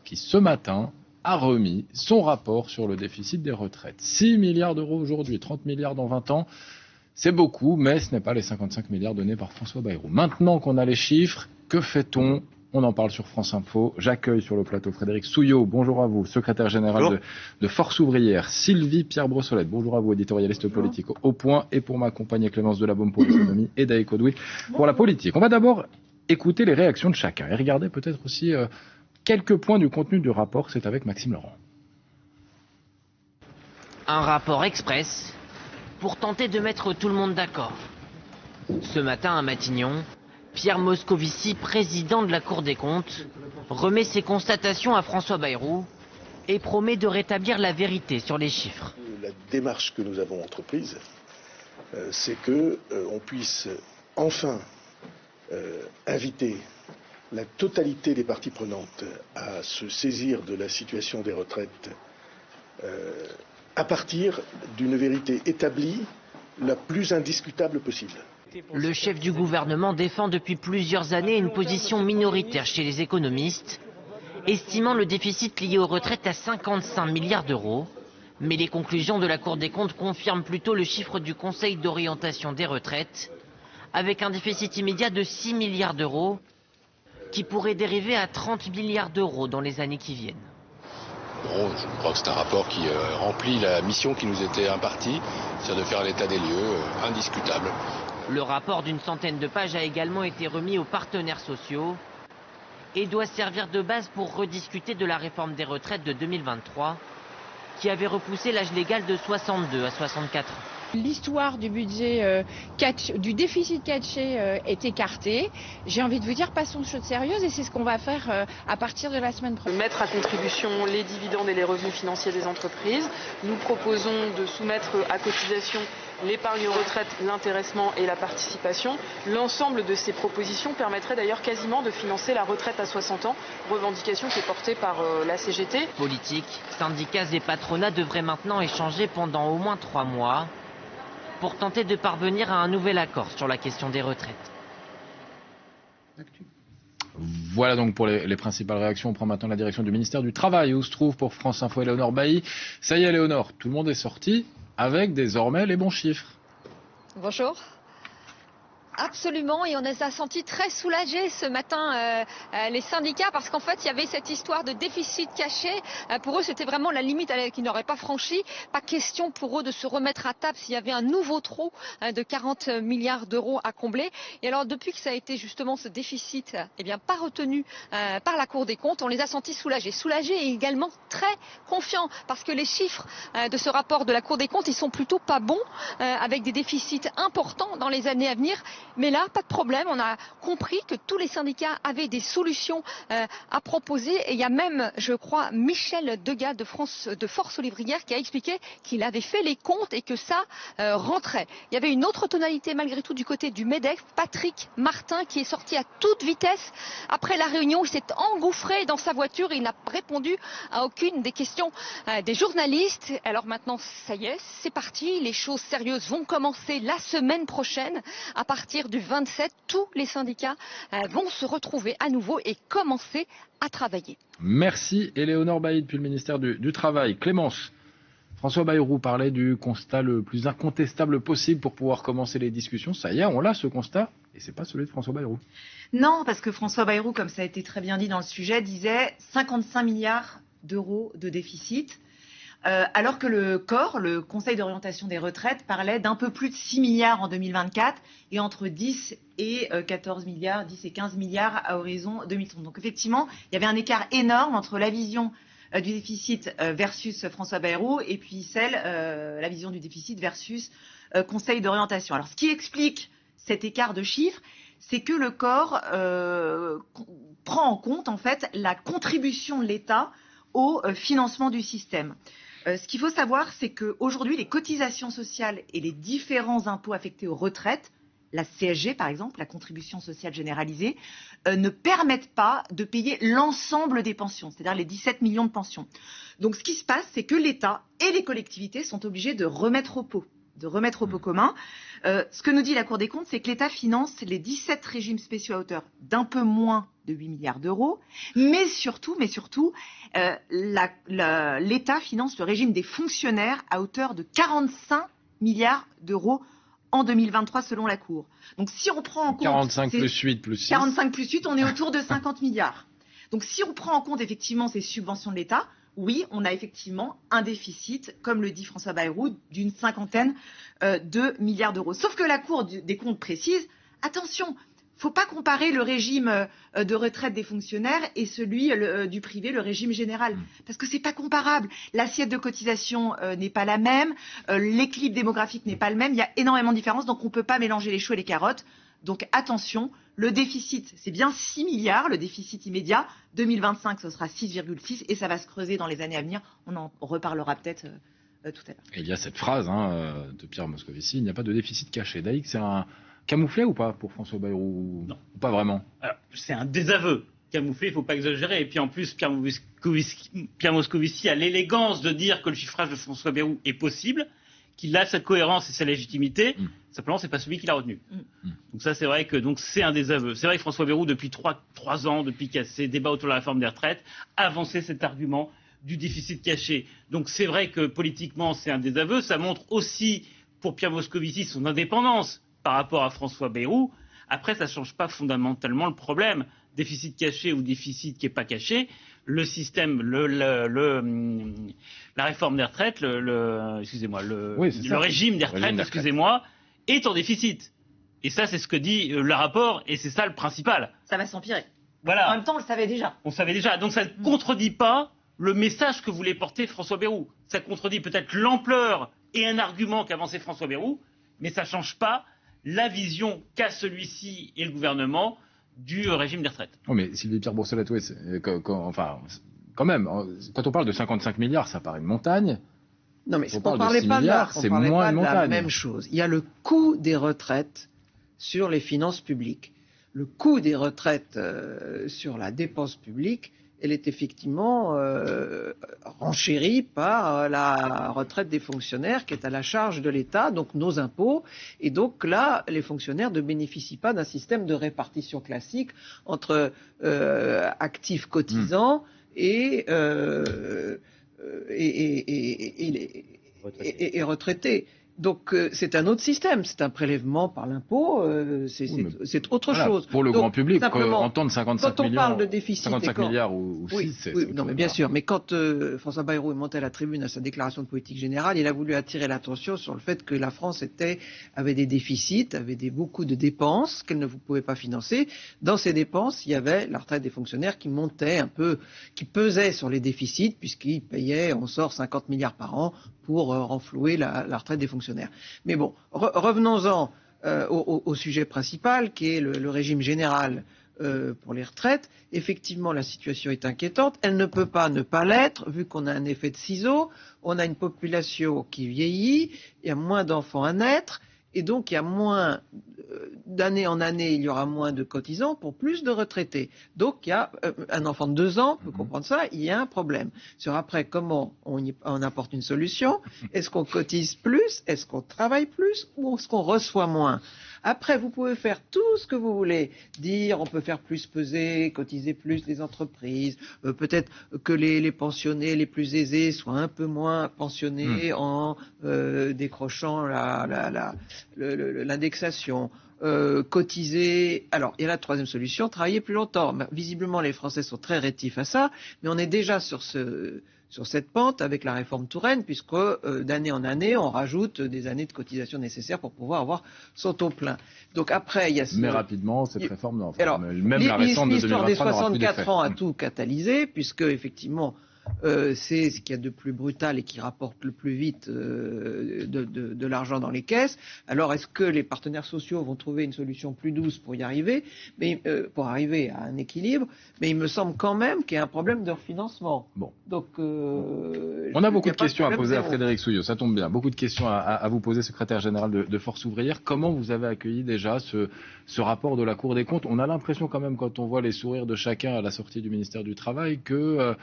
qui ce matin a remis son rapport sur le déficit des retraites. 6 milliards d'euros aujourd'hui, 30 milliards dans 20 ans. C'est beaucoup, mais ce n'est pas les 55 milliards donnés par François Bayrou. Maintenant qu'on a les chiffres, que fait-on ? On en parle sur France Info. J'accueille sur le plateau Frédéric Souillot. Bonjour à vous, secrétaire général de Force ouvrière. Sylvie Pierre-Brossolette. Bonjour à vous, éditorialiste politique au Point. Et pour m'accompagner, Clémence Delabaume pour l'économie et Daïko Douy pour la politique. On va d'abord écouter les réactions de chacun et regarder peut-être aussi quelques points du contenu du rapport. C'est avec Maxime Laurent. Un rapport express pour tenter de mettre tout le monde d'accord. Ce matin à Matignon, Pierre Moscovici, président de la Cour des comptes, remet ses constatations à François Bayrou et promet de rétablir la vérité sur les chiffres. La démarche que nous avons entreprise, c'est qu'on puisse enfin inviter la totalité des parties prenantes à se saisir de la situation des retraites à partir d'une vérité établie la plus indiscutable possible. Le chef du gouvernement défend depuis plusieurs années une position minoritaire chez les économistes, estimant le déficit lié aux retraites à 55 milliards d'euros. Mais les conclusions de la Cour des comptes confirment plutôt le chiffre du Conseil d'orientation des retraites, avec un déficit immédiat de 6 milliards d'euros, qui pourrait dériver à 30 milliards d'euros dans les années qui viennent. Bon, je crois que c'est un rapport qui remplit la mission qui nous était impartie, c'est-à-dire de faire l'état des lieux, indiscutable. Le rapport d'une centaine de pages a également été remis aux partenaires sociaux et doit servir de base pour rediscuter de la réforme des retraites de 2023, qui avait repoussé l'âge légal de 62 à 64 ans. L'histoire du budget du déficit caché est écartée. J'ai envie de vous dire, passons aux choses sérieuses et c'est ce qu'on va faire à partir de la semaine prochaine. Mettre à contribution les dividendes et les revenus financiers des entreprises. Nous proposons de soumettre à cotisation l'épargne retraite, l'intéressement et la participation. L'ensemble de ces propositions permettrait d'ailleurs quasiment de financer la retraite à 60 ans, revendication qui est portée par la CGT. Politiques, syndicats et patronats devraient maintenant échanger pendant au moins 3 mois pour tenter de parvenir à un nouvel accord sur la question des retraites. Voilà donc pour les principales réactions. On prend maintenant la direction du ministère du Travail où se trouve pour France Info Éléonore Bailly. Ça y est Éléonore, tout le monde est sorti avec désormais les bons chiffres. Bonjour. Absolument, et on les a sentis très soulagés ce matin, les syndicats, parce qu'en fait, il y avait cette histoire de déficit caché. Pour eux, c'était vraiment la limite qu'ils n'auraient pas franchie. Pas question pour eux de se remettre à table s'il y avait un nouveau trou de 40 milliards d'euros à combler. Et alors, depuis que ça a été justement ce déficit, pas retenu par la Cour des comptes, on les a sentis soulagés. Soulagés et également très confiants, parce que les chiffres de ce rapport de la Cour des comptes, ils sont plutôt pas bons, avec des déficits importants dans les années à venir. Mais là, pas de problème, on a compris que tous les syndicats avaient des solutions à proposer. Et il y a même, je crois, Michel Degas de Force ouvrière qui a expliqué qu'il avait fait les comptes et que ça rentrait. Il y avait une autre tonalité malgré tout du côté du MEDEF, Patrick Martin, qui est sorti à toute vitesse. Après la réunion, il s'est engouffré dans sa voiture et il n'a répondu à aucune des questions des journalistes. Alors maintenant, ça y est, c'est parti. Les choses sérieuses vont commencer la semaine prochaine. À partir du 27, tous les syndicats vont se retrouver à nouveau et commencer à travailler. Merci Éléonore Bailly depuis le ministère du Travail. Clémence, François Bayrou parlait du constat le plus incontestable possible pour pouvoir commencer les discussions. Ça y est, on l'a ce constat et c'est pas celui de François Bayrou. Non, parce que François Bayrou, comme ça a été très bien dit dans le sujet, disait 55 milliards d'euros de déficit. Alors que le COR, le Conseil d'orientation des retraites, parlait d'un peu plus de 6 milliards en 2024 et entre 10 et 14 milliards, 10 et 15 milliards à horizon 2030. Donc effectivement, il y avait un écart énorme entre la vision du déficit versus François Bayrou et puis la vision du déficit versus Conseil d'orientation. Alors ce qui explique cet écart de chiffres, c'est que le COR prend en compte en fait la contribution de l'État au financement du système. Ce qu'il faut savoir, c'est qu'aujourd'hui, les cotisations sociales et les différents impôts affectés aux retraites, la CSG par exemple, la contribution sociale généralisée, ne permettent pas de payer l'ensemble des pensions, c'est-à-dire les 17 millions de pensions. Donc ce qui se passe, c'est que l'État et les collectivités sont obligés de remettre au pot de remettre au pot commun. Ce que nous dit la Cour des comptes, c'est que l'État finance les 17 régimes spéciaux à hauteur d'un peu moins de 8 milliards d'euros, mais surtout, l'État finance le régime des fonctionnaires à hauteur de 45 milliards d'euros en 2023 selon la Cour. Donc si on prend en compte... 45 plus 8 plus 6. 45 plus 8, on est autour de 50 milliards. Donc si on prend en compte effectivement ces subventions de l'État, oui, on a effectivement un déficit, comme le dit François Bayrou, d'une 50aine de milliards d'euros. Sauf que la Cour des comptes précise, attention, il ne faut pas comparer le régime de retraite des fonctionnaires et celui du privé, le régime général. Parce que ce n'est pas comparable. L'assiette de cotisation n'est pas la même, l'équilibre démographique n'est pas le même, il y a énormément de différences, donc on ne peut pas mélanger les choux et les carottes. Donc attention, le déficit, c'est bien 6 milliards, le déficit immédiat. 2025, ce sera 6,6 et ça va se creuser dans les années à venir. On en reparlera peut-être tout à l'heure. Et il y a cette phrase de Pierre Moscovici, il n'y a pas de déficit caché. Daïk, c'est un camouflet ou pas pour François Bayrou? Non. Ou pas vraiment? Alors, c'est un désaveu. Camouflé, il ne faut pas exagérer. Et puis en plus, Pierre Moscovici a l'élégance de dire que le chiffrage de François Bayrou est possible, qu'il a sa cohérence et sa légitimité. Simplement, c'est pas celui qu'il a retenu. Donc ça, c'est vrai que c'est un désaveu. C'est vrai que François Bayrou, depuis 3 ans, depuis qu'il y a ces débats autour de la réforme des retraites, avançait cet argument du déficit caché. Donc c'est vrai que politiquement, c'est un désaveu. Ça montre aussi, pour Pierre Moscovici, son indépendance par rapport à François Bayrou. Après, ça ne change pas fondamentalement le problème. Déficit caché ou déficit qui n'est pas caché, le système, la réforme des retraites, le régime des retraites, est en déficit. Et ça, c'est ce que dit le rapport, et c'est ça le principal. Ça va s'empirer. Voilà. En même temps, on le savait déjà. On savait déjà. Donc ça ne contredit pas le message que voulait porter François Bayrou. Ça contredit peut-être l'ampleur et un argument qu'avançait François Bayrou, mais ça ne change pas la vision qu'a celui-ci et le gouvernement du régime des retraites. Oh, mais Sylvie Pierre Brossolette, quand même, quand on parle de 55 milliards, ça paraît une montagne. Non, mais on ne parlait pas de la même chose. Il y a le coût des retraites sur les finances publiques. Le coût des retraites sur la dépense publique, elle est effectivement renchérie par la retraite des fonctionnaires qui est à la charge de l'État, donc nos impôts. Et donc là, les fonctionnaires ne bénéficient pas d'un système de répartition classique entre actifs cotisants et retraités. Donc c'est un autre système, c'est un prélèvement par l'impôt, c'est autre chose. Pour le grand public, entendre 55 milliards, parle de déficit, 55 milliards ou 6, c'est non mais bien sûr, mais quand François Bayrou est monté à la tribune à sa déclaration de politique générale, il a voulu attirer l'attention sur le fait que la France avait des déficits, avait beaucoup de dépenses qu'elle ne pouvait pas financer. Dans ces dépenses, il y avait la retraite des fonctionnaires qui montait un peu, qui pesait sur les déficits puisqu'ils payaient, on sort 50 milliards par an pour renflouer la retraite des fonctionnaires. Mais bon, revenons-en au sujet principal qui est le régime général pour les retraites. Effectivement, la situation est inquiétante. Elle ne peut pas ne pas l'être vu qu'on a un effet de ciseau. On a une population qui vieillit, il y a moins d'enfants à naître et donc il y a moins d'année en année, il y aura moins de cotisants pour plus de retraités. Donc il y a un enfant de 2 ans, on peut comprendre ça, il y a un problème. Sur après, comment on apporte une solution? Est-ce qu'on cotise plus? Est-ce qu'on travaille plus? Ou est-ce qu'on reçoit moins? Après, vous pouvez faire tout ce que vous voulez. Dire, on peut faire plus peser, cotiser plus les entreprises. Peut-être que les pensionnés les plus aisés soient un peu moins pensionnés en décrochant l'indexation. Cotiser. Alors, il y a la troisième solution, travailler plus longtemps. Visiblement, les Français sont très rétifs à ça, mais on est déjà sur cette pente avec la réforme Touraine, puisque d'année en année, on rajoute des années de cotisation nécessaires pour pouvoir avoir son taux plein. Donc après, il y a mais rapidement, cette réforme, non. Alors, même la récente de 2023 des 64 ans a tout catalysé, puisque effectivement, c'est ce qu'il y a de plus brutal et qui rapporte le plus vite de l'argent dans les caisses. Alors, est-ce que les partenaires sociaux vont trouver une solution plus douce pour y arriver, pour arriver à un équilibre? Mais il me semble quand même qu'il y a un problème de refinancement. Bon. Donc, on a beaucoup de questions à poser à Frédéric Souillot, ça tombe bien. Beaucoup de questions à vous poser, secrétaire général de Force Ouvrière. Comment vous avez accueilli déjà ce rapport de la Cour des comptes? On a l'impression quand même, quand on voit les sourires de chacun à la sortie du ministère du Travail, que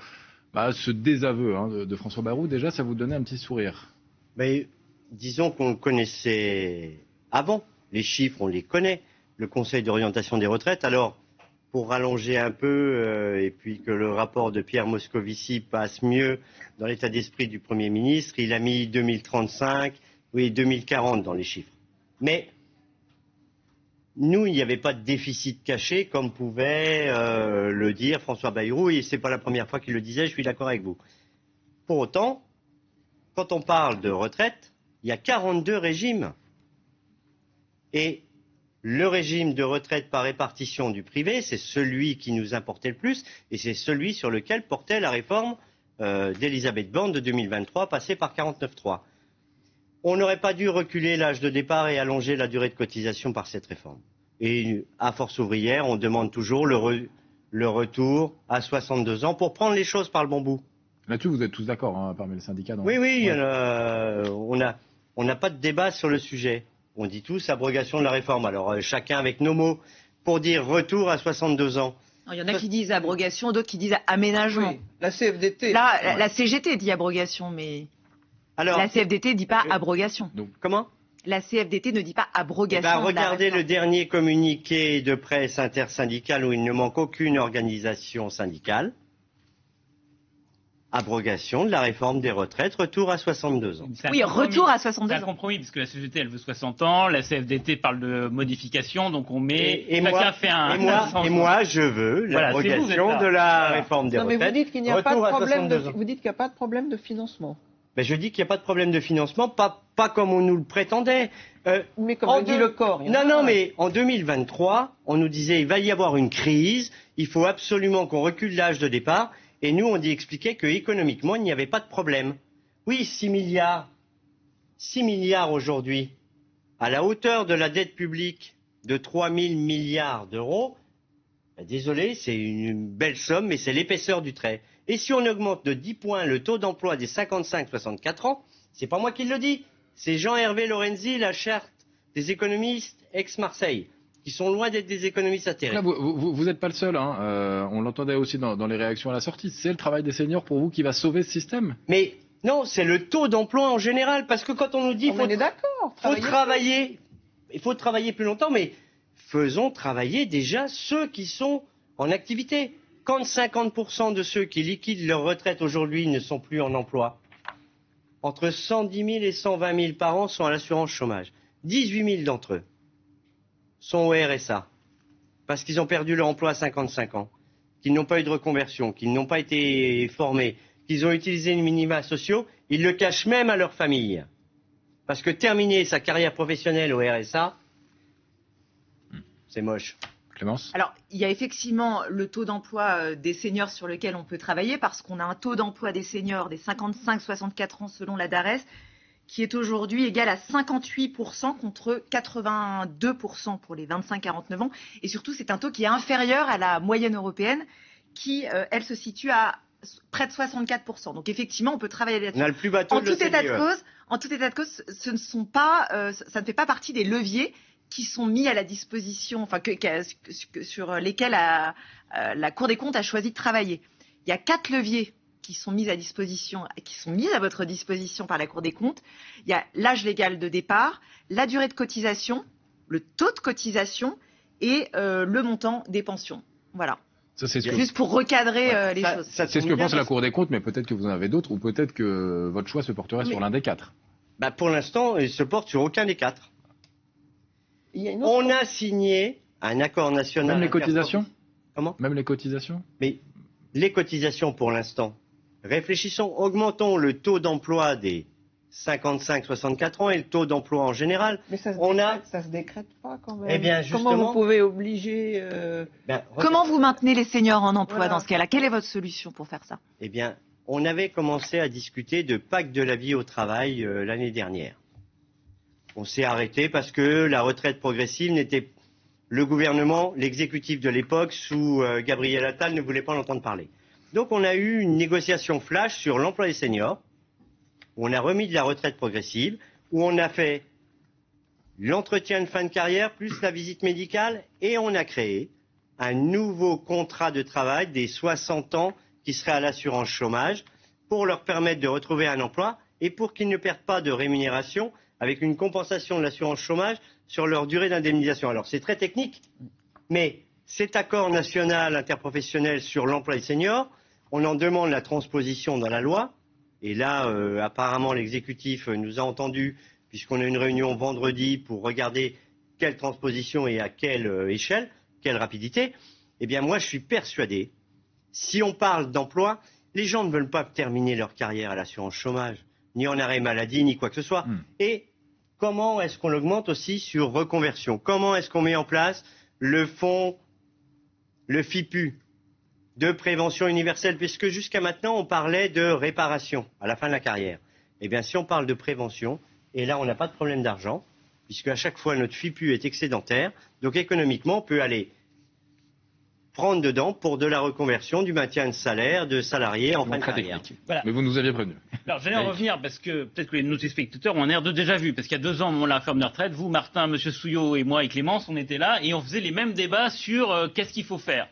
ce désaveu de François Bayrou, déjà, ça vous donnait un petit sourire. Mais disons qu'on le connaissait avant. Les chiffres, on les connaît. Le Conseil d'orientation des retraites. Alors, pour rallonger un peu, et puis que le rapport de Pierre Moscovici passe mieux dans l'état d'esprit du Premier ministre, il a mis 2035, oui, 2040 dans les chiffres. Mais nous, il n'y avait pas de déficit caché, comme pouvait le dire François Bayrou, et c'est pas la première fois qu'il le disait, je suis d'accord avec vous. Pour autant, quand on parle de retraite, il y a 42 régimes. Et le régime de retraite par répartition du privé, c'est celui qui nous importait le plus, et c'est celui sur lequel portait la réforme d'Elisabeth Borne de 2023, passée par 49.3. On n'aurait pas dû reculer l'âge de départ et allonger la durée de cotisation par cette réforme. Et à Force ouvrière, on demande toujours le retour à 62 ans pour prendre les choses par le bon bout. Là-dessus, vous êtes tous d'accord, hein, parmi les syndicats. Oui, ouais. on n'a pas de débat sur le sujet. On dit tous abrogation de la réforme. Alors chacun avec nos mots pour dire retour à 62 ans. Il y en a qui disent abrogation, d'autres qui disent aménagement. Oui, la CFDT. Là, la CGT dit abrogation, mais alors, la CFDT ne dit pas abrogation. Donc, comment ? La CFDT ne dit pas abrogation. Regardez le dernier communiqué de presse intersyndicale où il ne manque aucune organisation syndicale. Abrogation de la réforme des retraites, retour à 62 ans. Oui, retour à 62 ans. C'est un compromis, puisque la CGT, elle veut 60 ans, la CFDT parle de modification, donc on met... Et moi, je veux l'abrogation de la réforme des retraites. Mais vous dites qu'il n'y a pas de problème vous dites qu'il n'y a pas de problème de financement. Ben, je dis qu'il n'y a pas de problème de financement, pas comme on nous le prétendait. Mais comme dit le corps. Mais en 2023, on nous disait il va y avoir une crise, il faut absolument qu'on recule l'âge de départ. Et nous, on expliquait qu'économiquement, il n'y avait pas de problème. Oui, 6 milliards aujourd'hui, à la hauteur de la dette publique de 3 000 milliards d'euros, ben, désolé, c'est une belle somme, mais c'est l'épaisseur du trait. Et si on augmente de 10 points le taux d'emploi des 55-64 ans, c'est pas moi qui le dis, c'est Jean-Hervé Lorenzi, la charte des économistes ex-Marseille, qui sont loin d'être des économistes atterrés. Là, vous n'êtes pas le seul, hein. On l'entendait aussi dans les réactions à la sortie. C'est le travail des seniors pour vous qui va sauver ce système ? Mais non, c'est le taux d'emploi en général, parce que quand on nous dit on est d'accord, il faut travailler plus longtemps, mais faisons travailler déjà ceux qui sont en activité. Quand 50% de ceux qui liquident leur retraite aujourd'hui ne sont plus en emploi, entre 110 000 et 120 000 par an sont à l'assurance chômage. 18 000 d'entre eux sont au RSA, parce qu'ils ont perdu leur emploi à 55 ans, qu'ils n'ont pas eu de reconversion, qu'ils n'ont pas été formés, qu'ils ont utilisé les minima sociaux, ils le cachent même à leur famille. Parce que terminer sa carrière professionnelle au RSA, c'est moche. Clémence ? Alors, il y a effectivement le taux d'emploi des seniors sur lequel on peut travailler, parce qu'on a un taux d'emploi des seniors des 55-64 ans selon la DARES, qui est aujourd'hui égal à 58% contre 82% pour les 25-49 ans. Et surtout, c'est un taux qui est inférieur à la moyenne européenne, qui, elle, se situe à près de 64%. Donc effectivement, on peut travailler là-dessus. On a le plus bas taux de l'OCDE. En tout état de cause, ce ne sont pas, ça ne fait pas partie des leviers qui sont mis à la disposition, enfin sur lesquels la Cour des comptes a choisi de travailler. Il y a 4 leviers qui sont mis à disposition, qui sont mis à votre disposition par la Cour des comptes. Il y a l'âge légal de départ, la durée de cotisation, le taux de cotisation et le montant des pensions. Voilà. Ça, c'est juste pour recadrer les choses. C'est ce que pense la Cour des comptes, mais peut-être que vous en avez d'autres, ou peut-être que votre choix se porterait sur l'un des 4. Bah pour l'instant, il se porte sur aucun des 4. On a signé un accord national. Même les cotisations ? Comment ? Même les cotisations ? Mais les cotisations pour l'instant. Réfléchissons, augmentons le taux d'emploi des 55-64 ans et le taux d'emploi en général. Mais ça se décrète pas quand même. Eh bien, justement, comment vous pouvez obliger Comment vous maintenez les seniors en emploi dans ce cas-là ? Quelle est votre solution pour faire ça ? Eh bien, on avait commencé à discuter de pacte de la vie au travail l'année dernière. On s'est arrêté parce que la retraite progressive n'était... Le gouvernement, l'exécutif de l'époque, sous Gabriel Attal, ne voulait pas en entendre parler. Donc on a eu une négociation flash sur l'emploi des seniors, où on a remis de la retraite progressive, où on a fait l'entretien de fin de carrière plus la visite médicale, et on a créé un nouveau contrat de travail des 60 ans qui serait à l'assurance chômage pour leur permettre de retrouver un emploi et pour qu'ils ne perdent pas de rémunération avec une compensation de l'assurance chômage sur leur durée d'indemnisation. Alors c'est très technique, mais cet accord national interprofessionnel sur l'emploi des seniors, on en demande la transposition dans la loi. Et là, apparemment, l'exécutif nous a entendus, puisqu'on a une réunion vendredi pour regarder quelle transposition et à quelle échelle, quelle rapidité. Eh bien, moi, je suis persuadé, si on parle d'emploi, les gens ne veulent pas terminer leur carrière à l'assurance chômage, ni en arrêt maladie, ni quoi que ce soit. Et comment est-ce qu'on l'augmente aussi sur reconversion? Comment est-ce qu'on met en place le fonds, le FIPU, de prévention universelle, puisque jusqu'à maintenant, on parlait de réparation à la fin de la carrière. Eh bien, si on parle de prévention, et là, on n'a pas de problème d'argent, puisque à chaque fois, notre FIPU est excédentaire, donc économiquement, on peut aller prendre dedans pour de la reconversion, du maintien de salaire, de salariés en fin de carrière. Voilà. Mais vous nous aviez prévenu. Alors, j'allais en revenir parce que peut-être que nos téléspectateurs ont un air de déjà-vu. Parce qu'il y a 2 ans, au moment de la réforme des retraites, vous, Martin, Monsieur Souillot et moi et Clémence, on était là et on faisait les mêmes débats sur qu'est-ce qu'il faut faire.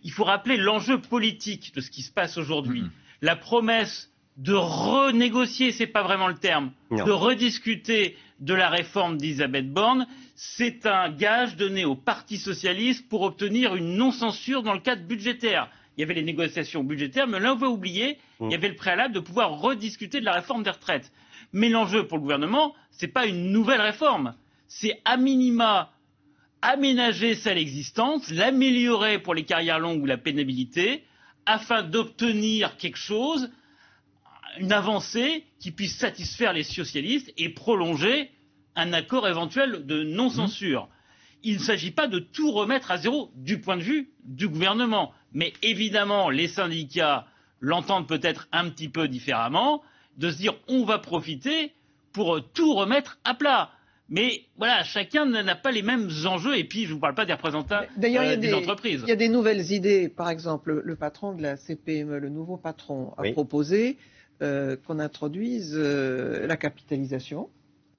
Il faut rappeler l'enjeu politique de ce qui se passe aujourd'hui. La promesse de renégocier, c'est pas vraiment le terme, de rediscuter de la réforme d'Elisabeth Borne, c'est un gage donné au Parti socialiste pour obtenir une non-censure dans le cadre budgétaire. Il y avait les négociations budgétaires, mais là on va oublier, il y avait le préalable de pouvoir rediscuter de la réforme des retraites. Mais l'enjeu pour le gouvernement, c'est pas une nouvelle réforme, c'est à minima aménager celle existante, l'améliorer pour les carrières longues ou la pénibilité, afin d'obtenir quelque chose, une avancée qui puisse satisfaire les socialistes et prolonger un accord éventuel de non-censure. Il ne s'agit pas de tout remettre à zéro du point de vue du gouvernement. Mais évidemment, les syndicats l'entendent peut-être un petit peu différemment, de se dire on va profiter pour tout remettre à plat. Mais voilà, chacun n'a pas les mêmes enjeux, et puis je ne vous parle pas des représentants des entreprises. Il y a des nouvelles idées. Par exemple, le patron de la CPME, le nouveau patron, a proposé qu'on introduise la capitalisation.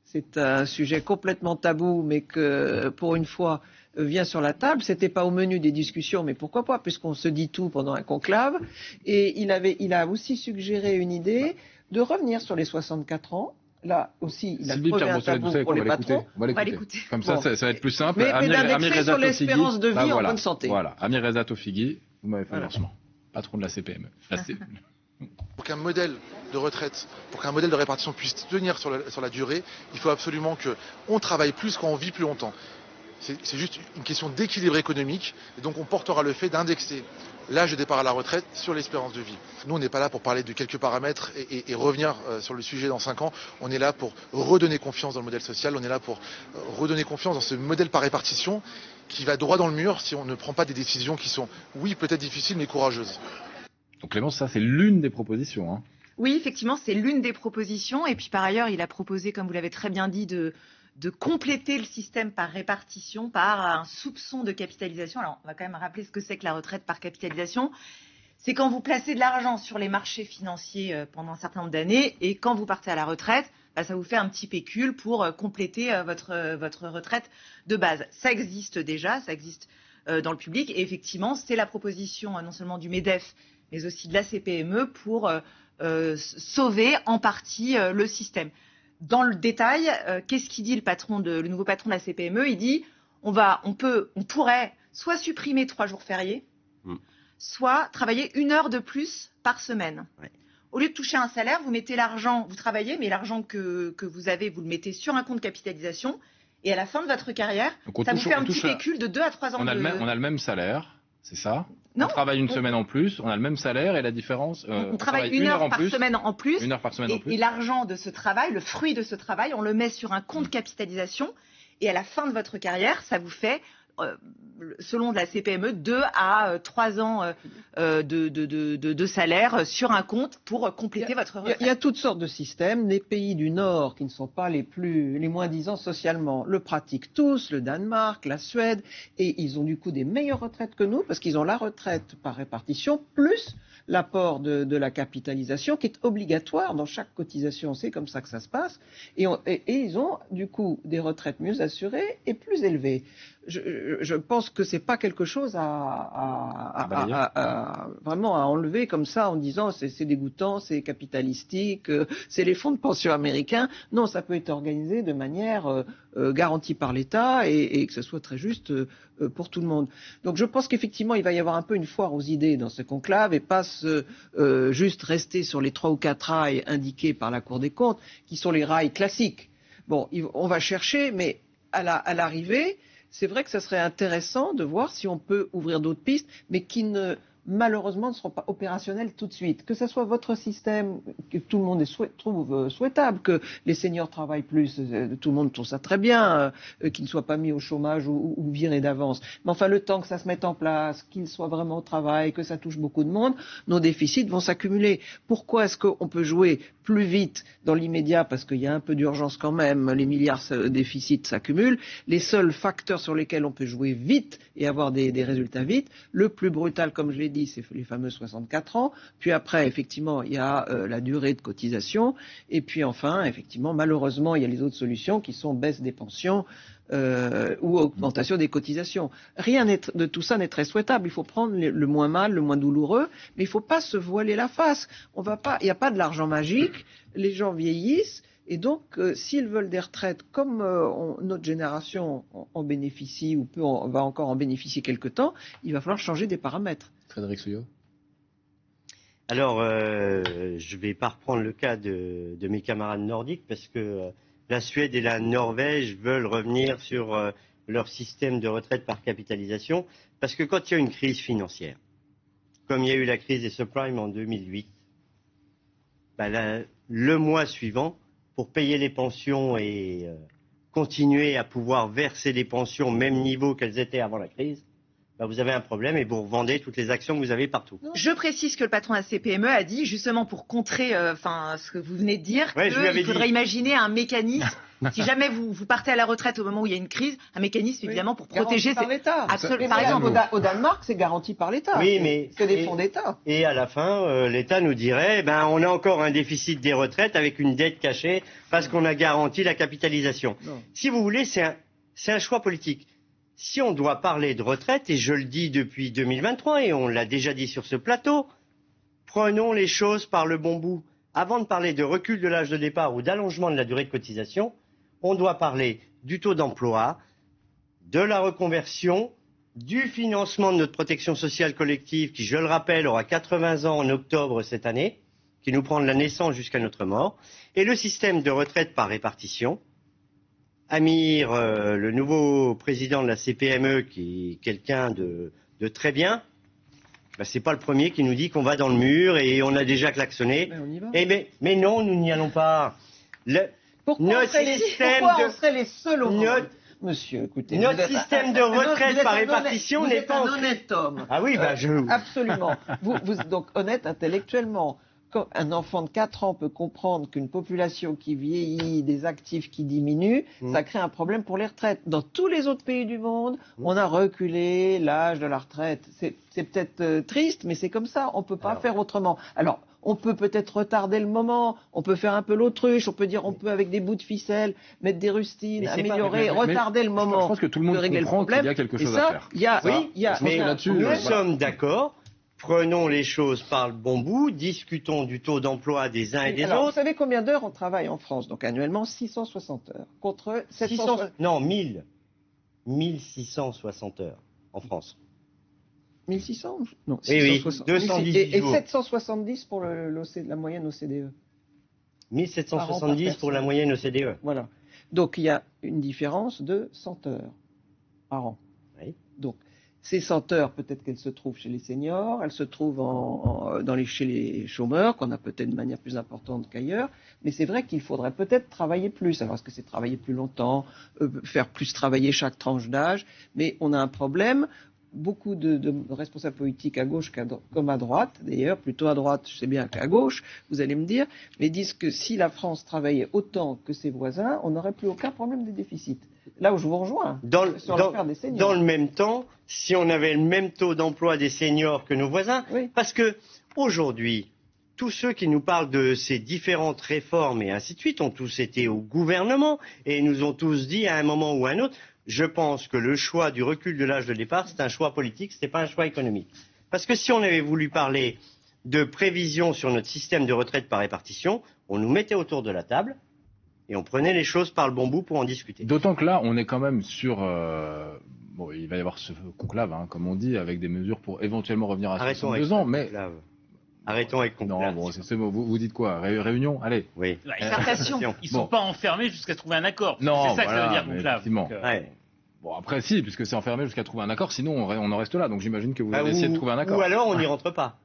C'est un sujet complètement tabou, mais que, pour une fois, vient sur la table. C'était pas au menu des discussions, mais pourquoi pas, puisqu'on se dit tout pendant un conclave. Et il a aussi suggéré une idée de revenir sur les 64 ans. Là aussi, il a crevé un tabou pour les patrons. On va l'écouter. Comme ça va être plus simple. Mais d'indexer sur l'espérance de vie en bonne santé. Voilà, Amir Reza Tofighi, vous m'avez fait un lancement. Patron de la CPME. Pour qu'un modèle de retraite, pour qu'un modèle de répartition puisse tenir sur la durée, il faut absolument qu'on travaille plus quand on vit plus longtemps. C'est juste une question d'équilibre économique, et donc on portera le fait d'indexer l'âge de départ à la retraite sur l'espérance de vie. Nous, on n'est pas là pour parler de quelques paramètres et revenir sur le sujet dans 5 ans. On est là pour redonner confiance dans le modèle social, on est là pour redonner confiance dans ce modèle par répartition qui va droit dans le mur si on ne prend pas des décisions qui sont, oui, peut-être difficiles, mais courageuses. Donc Clémence, ça c'est l'une des propositions. Hein. Oui, effectivement, c'est l'une des propositions. Et puis par ailleurs, il a proposé, comme vous l'avez très bien dit, de compléter le système par répartition, par un soupçon de capitalisation. Alors, on va quand même rappeler ce que c'est que la retraite par capitalisation. C'est quand vous placez de l'argent sur les marchés financiers pendant un certain nombre d'années, et quand vous partez à la retraite, ça vous fait un petit pécule pour compléter votre retraite de base. Ça existe déjà, ça existe dans le public. Et effectivement, c'est la proposition non seulement du MEDEF, mais aussi de la CPME pour sauver en partie le système. Dans le détail, qu'est-ce qu'il dit le nouveau patron de la CPME? Il dit on pourrait soit supprimer 3 jours fériés, soit travailler 1 heure de plus par semaine. Ouais. Au lieu de toucher un salaire, vous mettez l'argent, vous travaillez, mais l'argent que vous avez, vous le mettez sur un compte capitalisation, et à la fin de votre carrière, ça vous fait un petit pécule de 2 à 3 ans. On a le même salaire, c'est ça? Non, on travaille une semaine en plus, on a le même salaire, et la différence... on travaille 1 heure par semaine en plus. 1 heure par semaine en plus. Et l'argent de ce travail, le fruit de ce travail, on le met sur un compte capitalisation, et à la fin de votre carrière, ça vous fait, selon la CPME, 2 à 3 ans de salaire sur un compte pour compléter votre retraite. Il y a toutes sortes de systèmes. Les pays du Nord, qui ne sont pas les moins-disants socialement, le pratiquent tous, le Danemark, la Suède, et ils ont du coup des meilleures retraites que nous, parce qu'ils ont la retraite par répartition, plus l'apport de la capitalisation, qui est obligatoire dans chaque cotisation. C'est comme ça que ça se passe. Et ils ont du coup des retraites mieux assurées et plus élevées. je pense que c'est pas quelque chose vraiment à enlever comme ça en disant c'est dégoûtant, c'est capitalistique, c'est les fonds de pension américains. Non, ça peut être organisé de manière garantie par l'État et que ce soit très juste pour tout le monde. Donc je pense qu'effectivement il va y avoir un peu une foire aux idées dans ce conclave et pas juste rester sur les 3 ou 4 rails indiqués par la Cour des comptes qui sont les rails classiques. Bon, on va chercher, mais à l'arrivée, c'est vrai que ça serait intéressant de voir si on peut ouvrir d'autres pistes, mais qui malheureusement ne seront pas opérationnels tout de suite. Que ce soit votre système, que tout le monde trouve souhaitable, que les seniors travaillent plus, tout le monde trouve ça très bien, qu'ils ne soient pas mis au chômage ou virés d'avance. Mais enfin, le temps que ça se mette en place, qu'ils soient vraiment au travail, que ça touche beaucoup de monde, nos déficits vont s'accumuler. Pourquoi est-ce qu'on peut jouer plus vite dans l'immédiat, parce qu'il y a un peu d'urgence quand même, les milliards déficits s'accumulent. Les seuls facteurs sur lesquels on peut jouer vite et avoir des résultats vite, le plus brutal, comme je l'ai dit, c'est les fameux 64 ans. Puis après, effectivement, il y a la durée de cotisation. Et puis enfin, effectivement, malheureusement, il y a les autres solutions qui sont baisse des pensions ou augmentation des cotisations. Rien de tout ça n'est très souhaitable. Il faut prendre le moins mal, le moins douloureux, mais il ne faut pas se voiler la face. Il n'y a pas de l'argent magique. Les gens vieillissent. Et donc, s'ils veulent des retraites, comme notre génération en bénéficie ou va encore en bénéficier quelque temps, il va falloir changer des paramètres. Frédéric Souillot. Alors, je ne vais pas reprendre le cas de mes camarades nordiques parce que la Suède et la Norvège veulent revenir sur leur système de retraite par capitalisation parce que quand il y a une crise financière, comme il y a eu la crise des subprimes en 2008, le mois suivant, pour payer les pensions et continuer à pouvoir verser les pensions au même niveau qu'elles étaient avant la crise, vous avez un problème et vous revendez toutes les actions que vous avez partout. Je précise que le patron de la CPME a dit, justement pour contrer ce que vous venez de dire, qu'il faudrait imaginer un mécanisme, si jamais vous partez à la retraite au moment où il y a une crise, un mécanisme évidemment pour protéger... Par l'État. Absolument. Par exemple, au Danemark, c'est garanti par l'État. Oui, mais c'est des fonds d'État. Et à la fin, l'État nous dirait, on a encore un déficit des retraites avec une dette cachée parce qu'on a garanti la capitalisation. Non. Si vous voulez, c'est un choix politique. Si on doit parler de retraite, et je le dis depuis 2023, et on l'a déjà dit sur ce plateau, prenons les choses par le bon bout. Avant de parler de recul de l'âge de départ ou d'allongement de la durée de cotisation, on doit parler du taux d'emploi, de la reconversion, du financement de notre protection sociale collective, qui, je le rappelle, aura 80 ans en octobre cette année, qui nous prend de la naissance jusqu'à notre mort, et le système de retraite par répartition. Amir, le nouveau président de la CPME, qui est quelqu'un de très bien, c'est pas le premier qui nous dit qu'on va dans le mur et on a déjà klaxonné. Mais on y va. Mais non, nous n'y allons pas. Pourquoi on serait les seuls au monde Monsieur, écoutez, notre système de retraite par répartition n'est pas un honnête homme. Ah oui, absolument. Vous donc honnête intellectuellement. Quand un enfant de 4 ans peut comprendre qu'une population qui vieillit, des actifs qui diminuent, ça crée un problème pour les retraites. Dans tous les autres pays du monde, on a reculé l'âge de la retraite. C'est peut-être triste, mais c'est comme ça. On ne peut pas faire autrement. Alors, on peut peut-être retarder le moment, on peut faire un peu l'autruche, on peut dire on peut avec des bouts de ficelle, mettre des rustines, améliorer, retarder le moment. Je pense que tout le monde comprend qu'il y a quelque chose à faire. Nous sommes d'accord. Prenons les choses par le bon bout, discutons du taux d'emploi des uns et des autres. Vous savez combien d'heures on travaille en France? Donc annuellement 660 heures contre 760. Non, 1660 heures en France. 1600? Non, oui, 210 et 770 pour la moyenne OCDE. 1770 pour la moyenne OCDE. Voilà. Donc il y a une différence de 100 heures par an. Oui. Donc ces 100 heures, peut-être qu'elles se trouvent chez les seniors, elles se trouvent chez les chômeurs, qu'on a peut-être de manière plus importante qu'ailleurs, mais c'est vrai qu'il faudrait peut-être travailler plus. Alors est-ce que c'est travailler plus longtemps, faire plus travailler chaque tranche d'âge, mais on a un problème. Beaucoup de responsables politiques à gauche comme à droite, d'ailleurs, plutôt à droite, je sais bien qu'à gauche, vous allez me dire, mais disent que si la France travaillait autant que ses voisins, on n'aurait plus aucun problème de déficit. Là où je vous rejoins, sur l'affaire des seniors. Dans le même temps, si on avait le même taux d'emploi des seniors que nos voisins, parce que aujourd'hui, tous ceux qui nous parlent de ces différentes réformes et ainsi de suite ont tous été au gouvernement et nous ont tous dit à un moment ou à un autre, je pense que le choix du recul de l'âge de départ, c'est un choix politique, ce n'est pas un choix économique. Parce que si on avait voulu parler de prévision sur notre système de retraite par répartition, on nous mettait autour de la table et on prenait les choses par le bon bout pour en discuter. D'autant que là, on est quand même sur... Bon, il va y avoir ce conclave, hein, comme on dit, avec des mesures pour éventuellement revenir à 62 ans, mais... Arrêtons avec conclave. Non, bon, c'est bon. Vous dites quoi? Réunion? Allez. Oui. Ils sont pas enfermés jusqu'à trouver un accord. Non, c'est ça que ça veut dire, conclave. Effectivement. Bon, après, si, puisque c'est enfermé jusqu'à trouver un accord, sinon on en reste là. Donc j'imagine que vous allez essayer de trouver un accord. Ou alors on n'y rentre pas.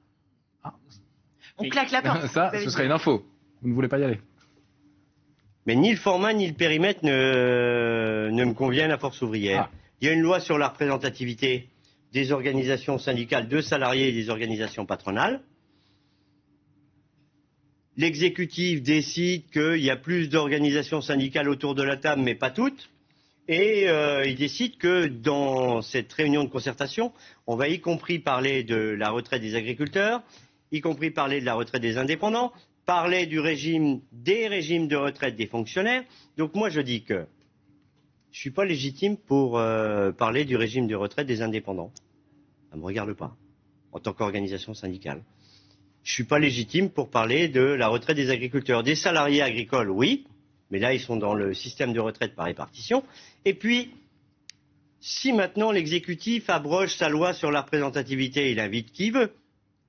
On claque la porte. Ça, ce serait une info. Vous ne voulez pas y aller? Mais ni le format ni le périmètre ne me conviennent à Force ouvrière. Il y a une loi sur la représentativité des organisations syndicales de salariés et des organisations patronales. L'exécutif décide qu'il y a plus d'organisations syndicales autour de la table, mais pas toutes. Et il décide que dans cette réunion de concertation, on va y compris parler de la retraite des agriculteurs, y compris parler de la retraite des indépendants, parler des régimes de retraite des fonctionnaires. Donc moi je dis que je ne suis pas légitime pour parler du régime de retraite des indépendants. Ça ne me regarde pas, en tant qu'organisation syndicale. Je ne suis pas légitime pour parler de la retraite des agriculteurs. Des salariés agricoles, oui, mais là ils sont dans le système de retraite par répartition. Et puis, si maintenant l'exécutif abroge sa loi sur la représentativité, il invite qui veut.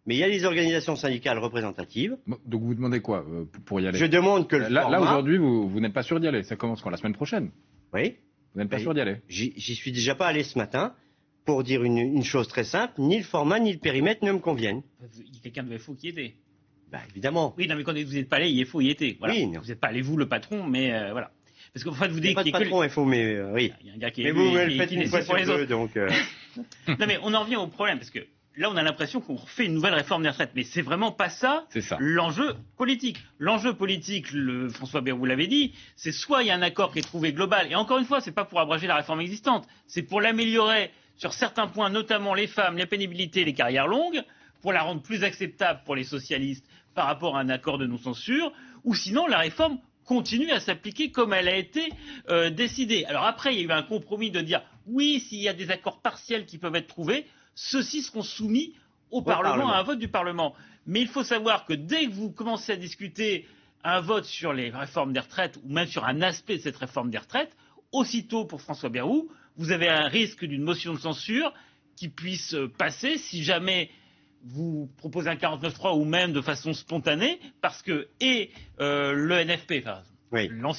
Mais il y a des organisations syndicales représentatives. Donc vous demandez quoi pour y aller? Je demande que Là aujourd'hui, vous n'êtes pas sûr d'y aller. Ça commence quand? La semaine prochaine? Oui. Vous n'êtes pas sûr d'y aller? J'y suis déjà pas allé ce matin pour dire une chose très simple. Ni le format ni le périmètre ne me conviennent. Quelqu'un devait faux qui était. Bah, évidemment. Oui, non, mais quand vous n'êtes pas allé, il est faux, il était. Voilà. Oui, vous n'êtes pas allé, vous, le patron, mais voilà. Parce qu'en fait, vous dites qu'il y a pas de patron, il faut, mais oui. Il y a un gars qui mais vous me le faites une fois sur deux, donc... Non, mais on en revient au problème, parce que là, on a l'impression qu'on refait une nouvelle réforme des retraites. Mais c'est vraiment pas ça, l'enjeu politique. L'enjeu politique, François Bayrou l'avait dit, c'est soit il y a un accord qui est trouvé global, et encore une fois, c'est pas pour abréger la réforme existante, c'est pour l'améliorer sur certains points, notamment les femmes, les pénibilités, les carrières longues, pour la rendre plus acceptable pour les socialistes par rapport à un accord de non-censure, ou sinon la réforme continue à s'appliquer comme elle a été décidée. Alors après, il y a eu un compromis de dire, oui, s'il y a des accords partiels qui peuvent être trouvés, ceux-ci seront soumis au Parlement, à un vote du Parlement. Mais il faut savoir que dès que vous commencez à discuter un vote sur les réformes des retraites, ou même sur un aspect de cette réforme des retraites, aussitôt pour François Bayrou, vous avez un risque d'une motion de censure qui puisse passer si jamais vous proposez un 49.3 ou même de façon spontanée, parce que le NFP,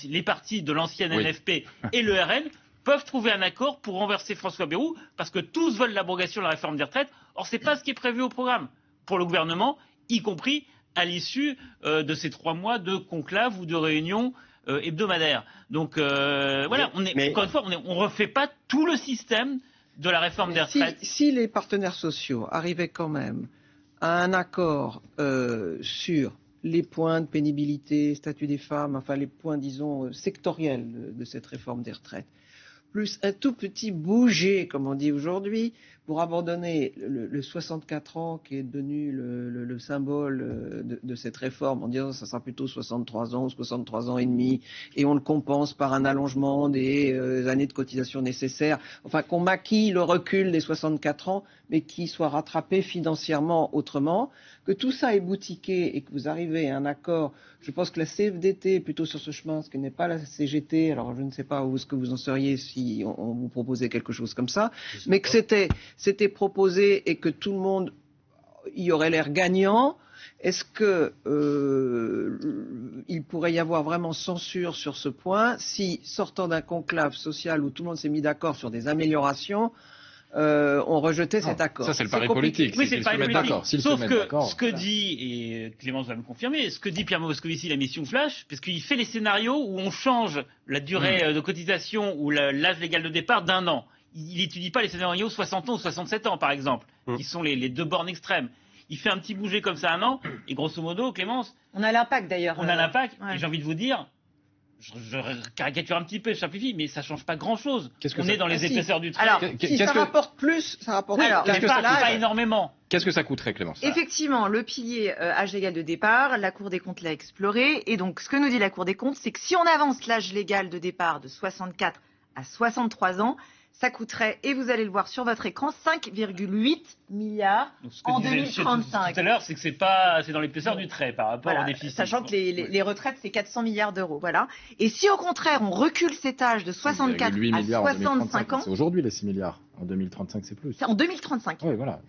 les partis de l'ancienne NFP et le RN peuvent trouver un accord pour renverser François Bayrou, parce que tous veulent l'abrogation de la réforme des retraites. Or, ce n'est pas ce qui est prévu au programme pour le gouvernement, y compris à l'issue de ces 3 mois de conclave ou de réunion hebdomadaire. Donc voilà, encore une fois, on ne refait pas tout le système de la réforme des retraites. Si les partenaires sociaux arrivaient quand même à un accord sur les points de pénibilité, statut des femmes, enfin les points, disons, sectoriels de cette réforme des retraites, plus un tout petit bouger, comme on dit aujourd'hui, pour abandonner le 64 ans qui est devenu le symbole de cette réforme, en disant que ça sera plutôt 63 ans ou 63 ans et demi, et on le compense par un allongement des années de cotisation nécessaires, enfin qu'on maquille le recul des 64 ans, mais qui soit rattrapé financièrement autrement, que tout ça est boutiqué et que vous arrivez à un accord. Je pense que la CFDT est plutôt sur ce chemin, ce qui n'est pas la CGT, alors je ne sais pas où est-ce que vous en seriez si on vous proposait quelque chose comme ça, mais que c'était proposé et que tout le monde y aurait l'air gagnant. Est-ce que il pourrait y avoir vraiment censure sur ce point si, sortant d'un conclave social où tout le monde s'est mis d'accord sur des améliorations, on rejetait cet accord? Ça, c'est le pari politique. Oui, c'est le pari politique. Sauf que ce que voilà. dit, et Clémence va me confirmer, ce que dit Pierre Moscovici, la mission Flash, parce qu'il fait les scénarios où on change la durée de cotisation ou l'âge légal de départ d'1 an. Il n'étudie pas les scénarios 60 ans ou 67 ans, par exemple, qui sont les 2 bornes extrêmes. Il fait un petit bouger comme ça 1 an, et grosso modo, Clémence... On a l'impact d'ailleurs. On a l'impact, et j'ai envie de vous dire... Je caricature un petit peu, je simplifie, mais ça change pas grand-chose. On est dans les épaisseurs du trait. Alors, si ça rapporte plus, ça rapporte... Oui, pas énormément. Qu'est-ce que ça coûterait, Clémence? Effectivement, le pilier âge légal de départ, la Cour des comptes l'a exploré. Et donc, ce que nous dit la Cour des comptes, c'est que si on avance l'âge légal de départ de 64 à 63 ans, ça coûterait, et vous allez le voir sur votre écran, 5,8 milliards en 2035. Tout à l'heure, c'est que c'est dans l'épaisseur du trait par rapport au déficit. Sachant que les retraites, c'est 400 milliards d'euros. Voilà. Et si au contraire, on recule cet âge de 64 à 65 ans... C'est aujourd'hui les 6 milliards. En 2035, c'est plus. C'est en 2035. Oui, voilà.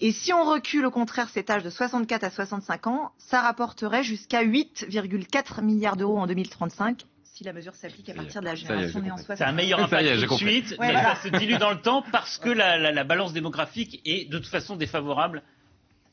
Et si on recule au contraire cet âge de 64 à 65 ans, ça rapporterait jusqu'à 8,4 milliards d'euros en 2035. Si la mesure s'applique à partir de la génération née en 60. C'est un meilleur impact tout de suite, mais ça se dilue dans le temps parce que la balance démographique est de toute façon défavorable,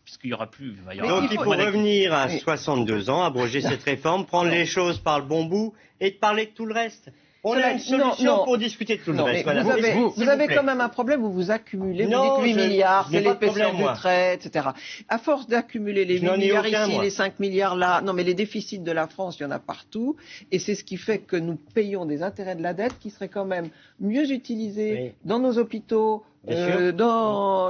puisqu'il y aura plus... Donc il faut revenir à 62 ans, abroger cette réforme, prendre les choses par le bon bout et de parler de tout le reste. On a une solution pour discuter de tout le reste. Voilà. Vous avez quand même un problème où vous accumulez. Vous dites 8 milliards, c'est l'épaisseur du trait, etc. À force d'accumuler les 8 milliards ici, les 5 milliards là, non mais les déficits de la France, il y en a partout. Et c'est ce qui fait que nous payons des intérêts de la dette qui seraient quand même mieux utilisés dans nos hôpitaux, dans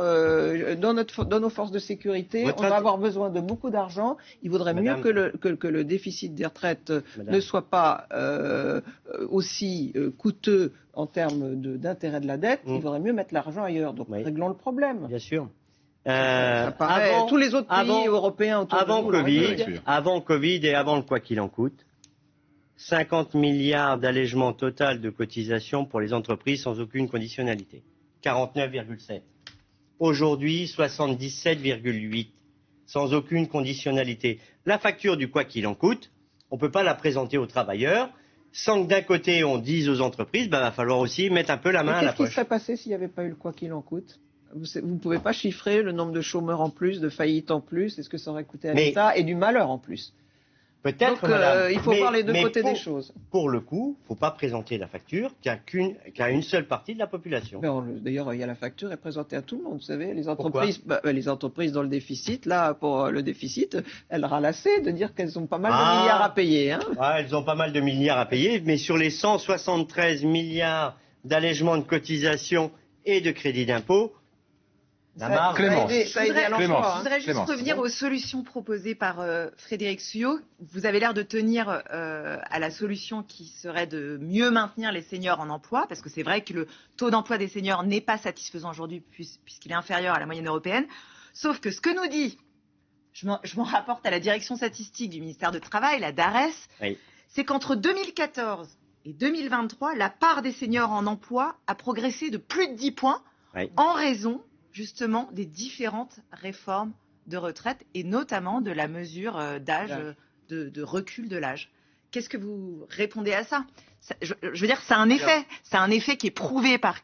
nos forces de sécurité. On va avoir besoin de beaucoup d'argent. Il vaudrait mieux que le déficit des retraites ne soit pas aussi coûteux en termes d'intérêt de la dette. Il vaudrait mieux mettre l'argent ailleurs. Donc réglons le problème. Bien sûr. Ça paraît, tous les autres pays européens autour avant Covid et avant le quoi qu'il en coûte, 50 milliards d'allègement total de cotisations pour les entreprises sans aucune conditionnalité. 49,7. Aujourd'hui, 77,8. Sans aucune conditionnalité. La facture du quoi qu'il en coûte, on ne peut pas la présenter aux travailleurs sans que d'un côté on dise aux entreprises, va falloir aussi mettre un peu la main à la poche. Qu'est-ce qui serait passé s'il n'y avait pas eu le quoi qu'il en coûte ? Vous ne pouvez pas chiffrer le nombre de chômeurs en plus, de faillites en plus, est-ce que ça aurait coûté à l'État et du malheur en plus ? Peut-être, donc, madame, il faut voir les deux côtés des choses. Pour le coup, il ne faut pas présenter la facture qu'à une seule partie de la population. D'ailleurs, il y a la facture est présentée à tout le monde, vous savez. Les entreprises dans le déficit, là, pour le déficit, elles ralassaient de dire qu'elles ont pas mal de milliards à payer. Hein. Elles ont pas mal de milliards à payer, mais sur les 173 milliards d'allègements de cotisations et de crédits d'impôt, la marge... Je voudrais juste revenir aux solutions proposées par Frédéric Suyot. Vous avez l'air de tenir à la solution qui serait de mieux maintenir les seniors en emploi, parce que c'est vrai que le taux d'emploi des seniors n'est pas satisfaisant aujourd'hui puisqu'il est inférieur à la moyenne européenne. Sauf que ce que nous dit, je m'en rapporte à la direction statistique du ministère du Travail, la DARES, c'est qu'entre 2014 et 2023, la part des seniors en emploi a progressé de plus de 10 points en raison justement des différentes réformes de retraite et notamment de la mesure d'âge, de recul de l'âge. Qu'est-ce que vous répondez à ça ? Je veux dire, c'est un effet qui est prouvé par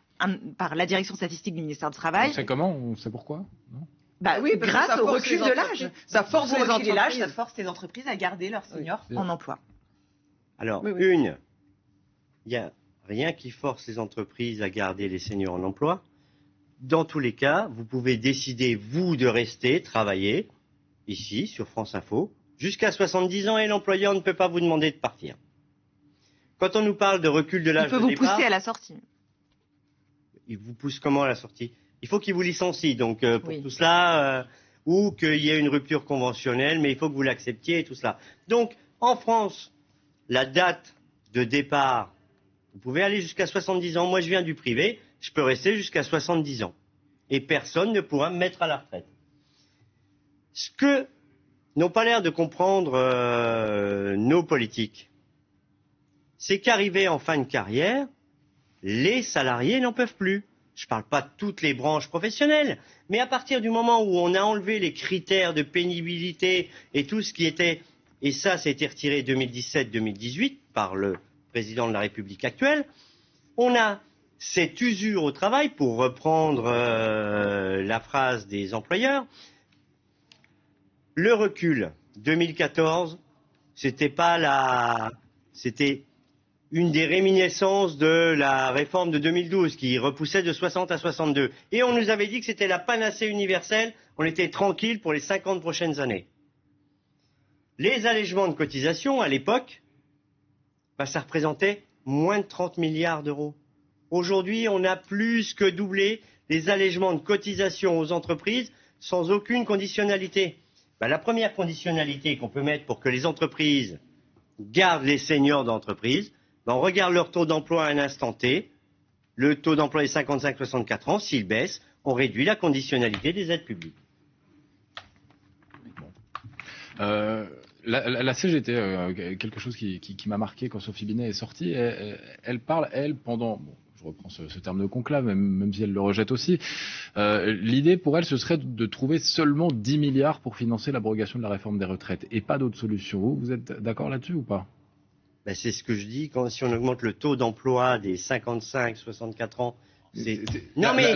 la direction statistique du ministère du Travail. On sait comment ? On sait pourquoi ? Non ? Grâce au recul de l'âge. Ça force les entreprises à garder leurs seniors en emploi. Alors, il n'y a rien qui force les entreprises à garder les seniors en emploi. Dans tous les cas, vous pouvez décider, vous, de rester travailler, ici, sur France Info, jusqu'à 70 ans et l'employeur ne peut pas vous demander de partir. Quand on nous parle de recul de l'âge de départ... Il peut vous pousser à la sortie. Il vous pousse comment à la sortie ? Il faut qu'il vous licencie, donc pour tout cela, ou qu'il y ait une rupture conventionnelle, mais il faut que vous l'acceptiez et tout cela. Donc, en France, la date de départ, vous pouvez aller jusqu'à 70 ans. Moi, je viens du privé. Je peux rester jusqu'à 70 ans. Et personne ne pourra me mettre à la retraite. Ce que n'ont pas l'air de comprendre nos politiques, c'est qu'arrivés en fin de carrière, les salariés n'en peuvent plus. Je ne parle pas de toutes les branches professionnelles, mais à partir du moment où on a enlevé les critères de pénibilité et tout ce qui était, et ça a été retiré 2017-2018 par le président de la République actuelle, on a cette usure au travail, pour reprendre la phrase des employeurs. Le recul 2014, c'était une des réminiscences de la réforme de 2012 qui repoussait de 60 à 62. Et on nous avait dit que c'était la panacée universelle, on était tranquille pour les 50 prochaines années. Les allègements de cotisations à l'époque, ça représentait moins de 30 milliards d'euros. Aujourd'hui, on a plus que doublé les allègements de cotisations aux entreprises sans aucune conditionnalité. La première conditionnalité qu'on peut mettre pour que les entreprises gardent les seniors d'entreprise, on regarde leur taux d'emploi à un instant T, le taux d'emploi des 55-64 ans, s'il baisse, on réduit la conditionnalité des aides publiques. La CGT, quelque chose qui m'a marqué quand Sophie Binet est sortie, elle parle, pendant... Bon, je reprends ce terme de conclave, même si elle le rejette aussi. L'idée pour elle, ce serait de trouver seulement 10 milliards pour financer l'abrogation de la réforme des retraites et pas d'autres solutions. Vous êtes d'accord là-dessus ou pas? Ben, c'est ce que je dis, si on augmente le taux d'emploi des 55-64 ans, non mais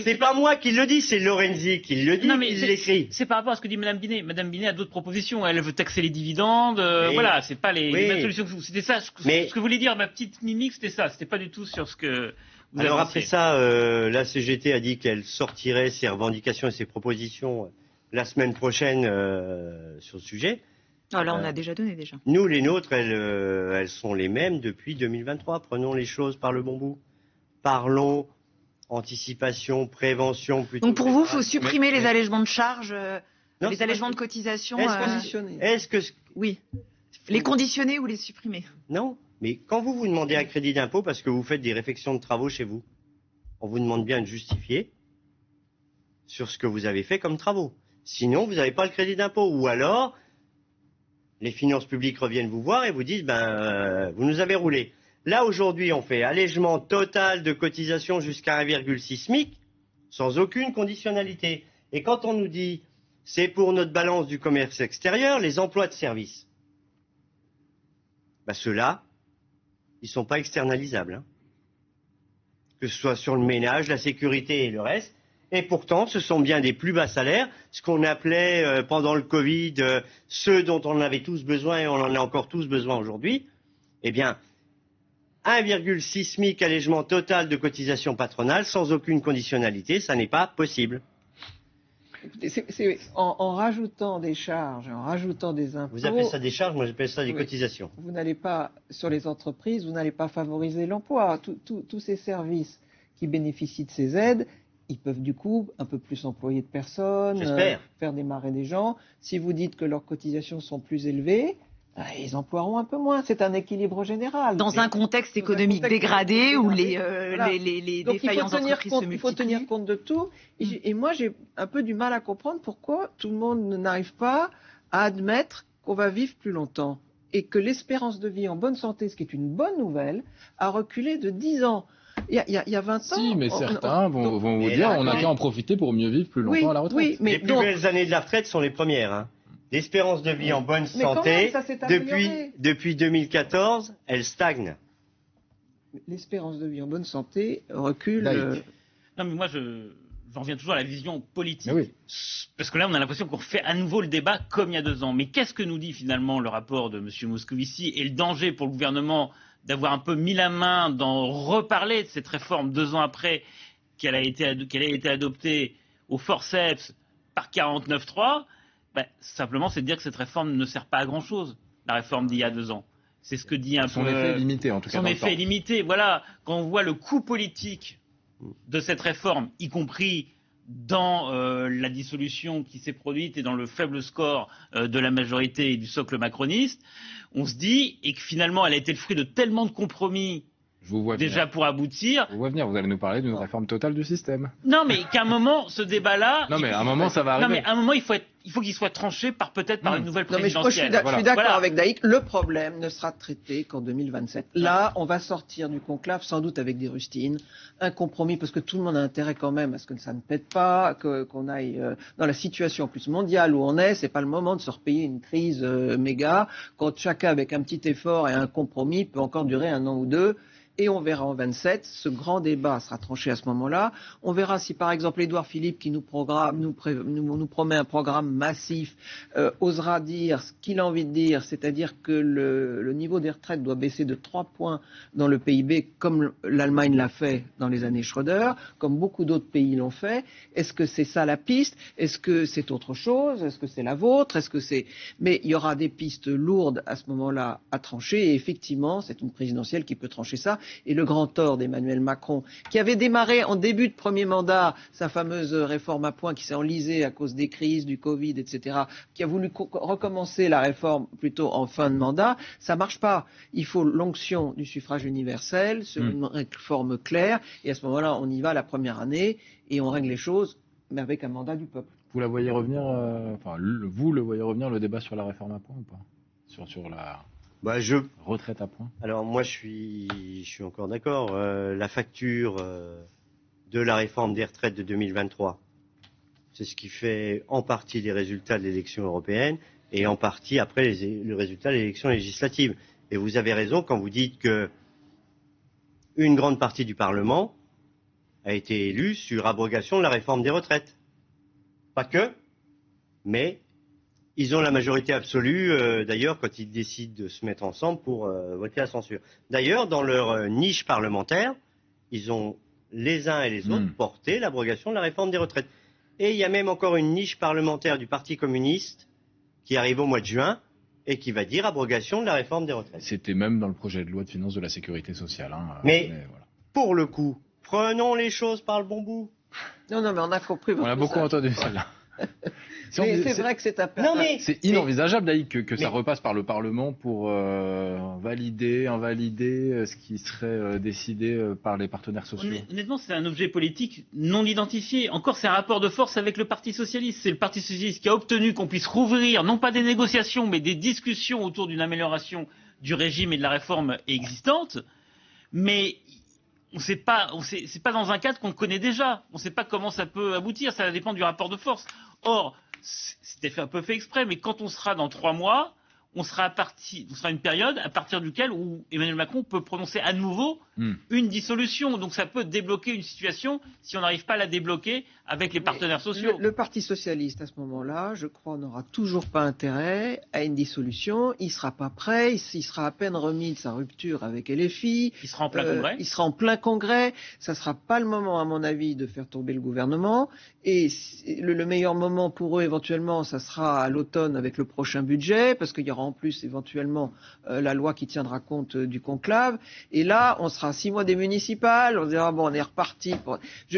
c'est pas moi qui le dis, c'est Lorenzi qui le dit, il l'écrit. C'est par rapport à ce que dit Madame Binet. Madame Binet a d'autres propositions. Elle veut taxer les dividendes. Voilà, c'est pas les mêmes solutions. C'était ça. Ce que voulait dire ma petite mimique, c'était ça. C'était pas du tout sur ce que vous avez. Alors après ça, la CGT a dit qu'elle sortirait ses revendications et ses propositions la semaine prochaine sur le sujet. Ah, là, on a déjà donné déjà. Nous, les nôtres, elles sont les mêmes depuis 2023. Prenons les choses par le bon bout. Parlons anticipation, prévention. Plutôt. Donc pour vous, il faut supprimer les allègements de charges, les allègements de cotisation. Est-ce que oui, les conditionner ou les supprimer? Non, mais quand vous demandez un crédit d'impôt parce que vous faites des réfections de travaux chez vous, on vous demande bien de justifier sur ce que vous avez fait comme travaux. Sinon, vous n'avez pas le crédit d'impôt. Ou alors, les finances publiques reviennent vous voir et vous disent vous nous avez roulé. Là, aujourd'hui, on fait allègement total de cotisation jusqu'à 1,6 SMIC, sans aucune conditionnalité. Et quand on nous dit, c'est pour notre balance du commerce extérieur, les emplois de service, ceux-là, ils ne sont pas externalisables. Que ce soit sur le ménage, la sécurité et le reste. Et pourtant, ce sont bien des plus bas salaires, ce qu'on appelait pendant le Covid, ceux dont on en avait tous besoin et on en a encore tous besoin aujourd'hui. Eh bien, 1,6 SMIC allègement total de cotisation patronale sans aucune conditionnalité, ça n'est pas possible. En rajoutant des charges, en rajoutant des impôts... Vous appelez ça des charges, moi j'appelle ça des cotisations. Vous n'allez pas, sur les entreprises, vous n'allez pas favoriser l'emploi. Tous ces services qui bénéficient de ces aides, ils peuvent du coup un peu plus employer de personnes, faire démarrer des gens. Si vous dites que leurs cotisations sont plus élevées, ils emploieront un peu moins. C'est un équilibre général. Dans un contexte économique dégradé où les défaillances d'entreprises se multiplient. Il faut tenir compte de tout. Et moi, j'ai un peu du mal à comprendre pourquoi tout le monde n'arrive pas à admettre qu'on va vivre plus longtemps et que l'espérance de vie en bonne santé, ce qui est une bonne nouvelle, a reculé de 10 ans. Il y a 20 ans... Si, mais certains vont vous dire on a qu'à en profiter pour mieux vivre plus longtemps à la retraite. Oui, mais les plus belles années de la retraite sont les premières. L'espérance de vie en bonne santé, depuis 2014, elle stagne. L'espérance de vie en bonne santé recule... Non, mais moi, j'en reviens toujours à la vision politique. Parce que là, on a l'impression qu'on refait à nouveau le débat comme il y a 2 ans. Mais qu'est-ce que nous dit finalement le rapport de M. Moscovici et le danger pour le gouvernement d'avoir un peu mis la main dans reparler de cette réforme 2 ans après qu'elle a été adoptée au forceps par 49.3, simplement c'est de dire que cette réforme ne sert pas à grand-chose, la réforme d'il y a 2 ans. C'est ce que dit un peu... Son effet est limité, en tout cas. Son effet est limité, voilà. Quand on voit le coût politique de cette réforme, y compris dans la dissolution qui s'est produite et dans le faible score de la majorité et du socle macroniste, on se dit, et que finalement elle a été le fruit de tellement de compromis déjà pour aboutir. Vous allez nous parler d'une réforme totale du système. Non, mais qu'à un moment, ce débat-là... Non, mais à un moment, ça va arriver. Non, mais à un moment, il faut qu'il soit tranché par une nouvelle présidentielle. Je suis d'accord avec Daïk. Le problème ne sera traité qu'en 2027. Là, on va sortir du conclave, sans doute avec des rustines, un compromis, parce que tout le monde a intérêt quand même à ce que ça ne pète pas, qu'on aille dans la situation en plus mondiale où on est. C'est pas le moment de se repayer une crise méga, quand chacun, avec un petit effort et un compromis, peut encore durer 1 an ou 2. Et on verra en 27, ce grand débat sera tranché à ce moment-là. On verra si par exemple Édouard Philippe, qui nous promet un programme massif, osera dire ce qu'il a envie de dire, c'est-à-dire que le niveau des retraites doit baisser de 3 points dans le PIB, comme l'Allemagne l'a fait dans les années Schröder, comme beaucoup d'autres pays l'ont fait. Est-ce que c'est ça la piste? Est-ce que c'est autre chose? Est-ce que c'est la vôtre? Mais il y aura des pistes lourdes à ce moment-là à trancher, et effectivement, c'est une présidentielle qui peut trancher ça. Et le grand tort d'Emmanuel Macron, qui avait démarré en début de premier mandat sa fameuse réforme à points qui s'est enlisée à cause des crises, du Covid, etc., qui a voulu recommencer la réforme plutôt en fin de mandat, ça marche pas. Il faut l'onction du suffrage universel sur une réforme claire, et à ce moment-là, on y va la première année et on règle les choses, mais avec un mandat du peuple. Vous la voyez revenir, vous le voyez revenir, le débat sur la réforme à points ou pas, sur la retraite à points? Alors moi je suis encore d'accord. La facture de la réforme des retraites de 2023, c'est ce qui fait en partie les résultats de l'élection européenne et en partie après le résultat de l'élection législative. Et vous avez raison quand vous dites que une grande partie du Parlement a été élue sur abrogation de la réforme des retraites. Pas que, mais ils ont la majorité absolue, d'ailleurs, quand ils décident de se mettre ensemble pour voter la censure. D'ailleurs, dans leur niche parlementaire, ils ont les uns et les autres porté l'abrogation de la réforme des retraites. Et il y a même encore une niche parlementaire du Parti communiste qui arrive au mois de juin et qui va dire abrogation de la réforme des retraites. C'était même dans le projet de loi de finances de la sécurité sociale. Mais voilà. Pour le coup, prenons les choses par le bon bout. Non, mais on a compris. On a beaucoup entendu celle-là. C'est vrai que c'est c'est inenvisageable d'ailleurs que ça repasse par le Parlement pour invalider ce qui serait décidé par les partenaires sociaux. Honnêtement, c'est un objet politique non identifié. Encore, c'est un rapport de force avec le Parti socialiste. C'est le Parti socialiste qui a obtenu qu'on puisse rouvrir, non pas des négociations, mais des discussions autour d'une amélioration du régime et de la réforme existante. Mais c'est pas dans un cadre qu'on connaît déjà. On ne sait pas comment ça peut aboutir. Ça dépend du rapport de force. Or, c'était un peu fait exprès, mais quand on sera dans 3 mois, on sera une période à partir duquel où Emmanuel Macron peut prononcer à nouveau une dissolution. Donc ça peut débloquer une situation si on n'arrive pas à la débloquer avec les partenaires sociaux. Le Parti socialiste, à ce moment-là, je crois, n'aura toujours pas intérêt à une dissolution. Il ne sera pas prêt. Il sera à peine remis de sa rupture avec LFI. Il sera en plein congrès. Il sera en plein congrès. Ça ne sera pas le moment, à mon avis, de faire tomber le gouvernement. Et le meilleur moment pour eux, éventuellement, ça sera à l'automne avec le prochain budget, parce qu'il y aura en plus, éventuellement, la loi qui tiendra compte du conclave. Et là, on sera à 6 mois des municipales. On dira, bon, on est reparti.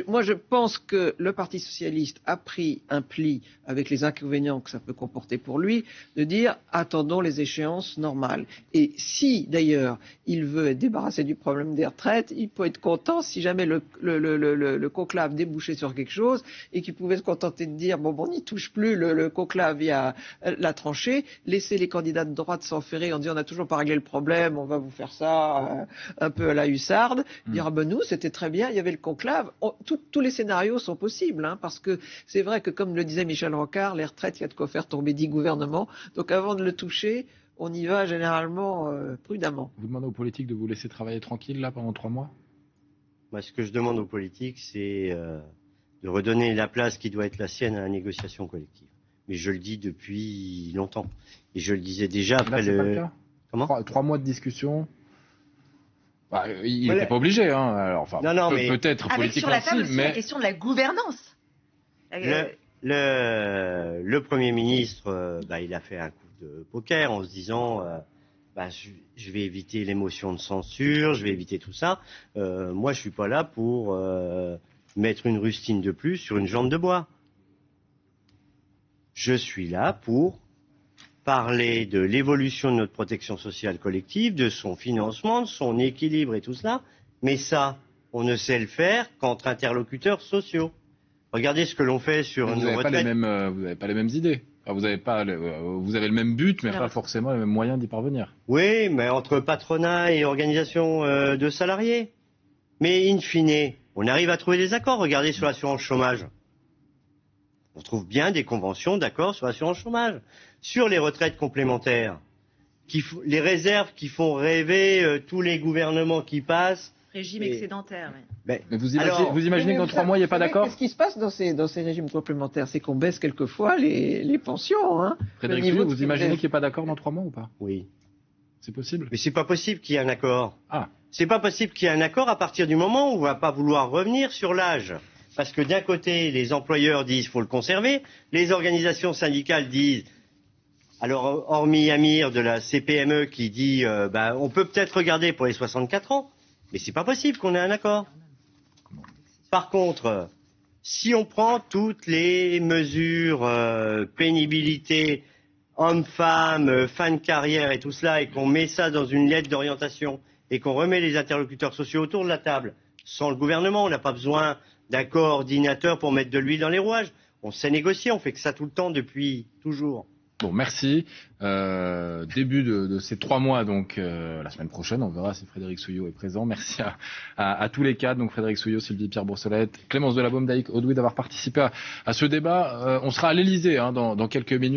Moi, je pense que le Parti socialiste a pris un pli avec les inconvénients que ça peut comporter pour lui, de dire attendons les échéances normales. Et si d'ailleurs il veut être débarrassé du problème des retraites, il peut être content si jamais le conclave débouchait sur quelque chose et qu'il pouvait se contenter de dire bon, on n'y touche plus, le conclave l'a tranché, laisser les candidats de droite s'enferrer en disant on n'a toujours pas réglé le problème, on va vous faire ça un peu à la hussarde, dire nous c'était très bien, il y avait le conclave. Tous les scénarios sont possibles. Parce que c'est vrai que, comme le disait Michel Rocard, les retraites, il y a de quoi faire tomber 10 gouvernements. Donc avant de le toucher, on y va généralement prudemment. Vous demandez aux politiques de vous laisser travailler tranquille là pendant 3 mois? Moi, ce que je demande aux politiques, c'est de redonner la place qui doit être la sienne à la négociation collective. Mais je le dis depuis longtemps. Et je le disais déjà après là, le... Pas le cas. 3 mois de discussion. Il n'était pas obligé, Alors, non, mais peut-être politiquement sur la table aussi mais la question de la gouvernance. Le Premier ministre, il a fait un coup de poker en se disant je vais éviter l'émotion de censure, je vais éviter tout ça. Moi, je suis pas là pour mettre une rustine de plus sur une jambe de bois. Je suis là pour parler de l'évolution de notre protection sociale collective, de son financement, de son équilibre et tout cela. Mais ça, on ne sait le faire qu'entre interlocuteurs sociaux. Regardez ce que l'on fait sur nos retraites. Vous n'avez pas les mêmes idées. Vous avez le même but, mais pas forcément les mêmes moyens d'y parvenir. Oui, mais entre patronat et organisation de salariés. Mais in fine, on arrive à trouver des accords. Regardez sur l'assurance chômage. On trouve bien des conventions d'accord sur l'assurance chômage. Sur les retraites complémentaires, les réserves qui font rêver tous les gouvernements qui passent. Régime excédentaire, oui. Mais vous imaginez que dans 3 mois, il n'y a pas d'accord? Ce qui se passe dans ces régimes complémentaires, c'est qu'on baisse quelquefois les pensions. Frédéric Fillon, vous imaginez qu'il n'y ait pas d'accord dans 3 mois ou pas? Oui. C'est possible? Mais c'est pas possible qu'il y ait un accord. C'est pas possible qu'il y ait un accord à partir du moment où on ne va pas vouloir revenir sur l'âge. Parce que d'un côté, les employeurs disent qu'il faut le conserver, les organisations syndicales disent, alors hormis Amir de la CPME qui dit on peut peut-être regarder pour les 64 ans, Mais c'est pas possible qu'on ait un accord. Par contre, si on prend toutes les mesures, pénibilité, hommes-femmes, fin de carrière et tout cela, et qu'on met ça dans une lettre d'orientation, et qu'on remet les interlocuteurs sociaux autour de la table, sans le gouvernement, on n'a pas besoin d'un coordinateur pour mettre de l'huile dans les rouages. On sait négocier, on fait que ça tout le temps depuis toujours. Bon, merci. Début de ces 3 mois, donc la semaine prochaine, on verra si Frédéric Souillot est présent. Merci à tous les quatre, donc Frédéric Souillot, Sylvie Pierre Boursolette, Clémence Delabaume, Daïk Audouy d'avoir participé à ce débat. On sera à l'Elysée dans quelques minutes.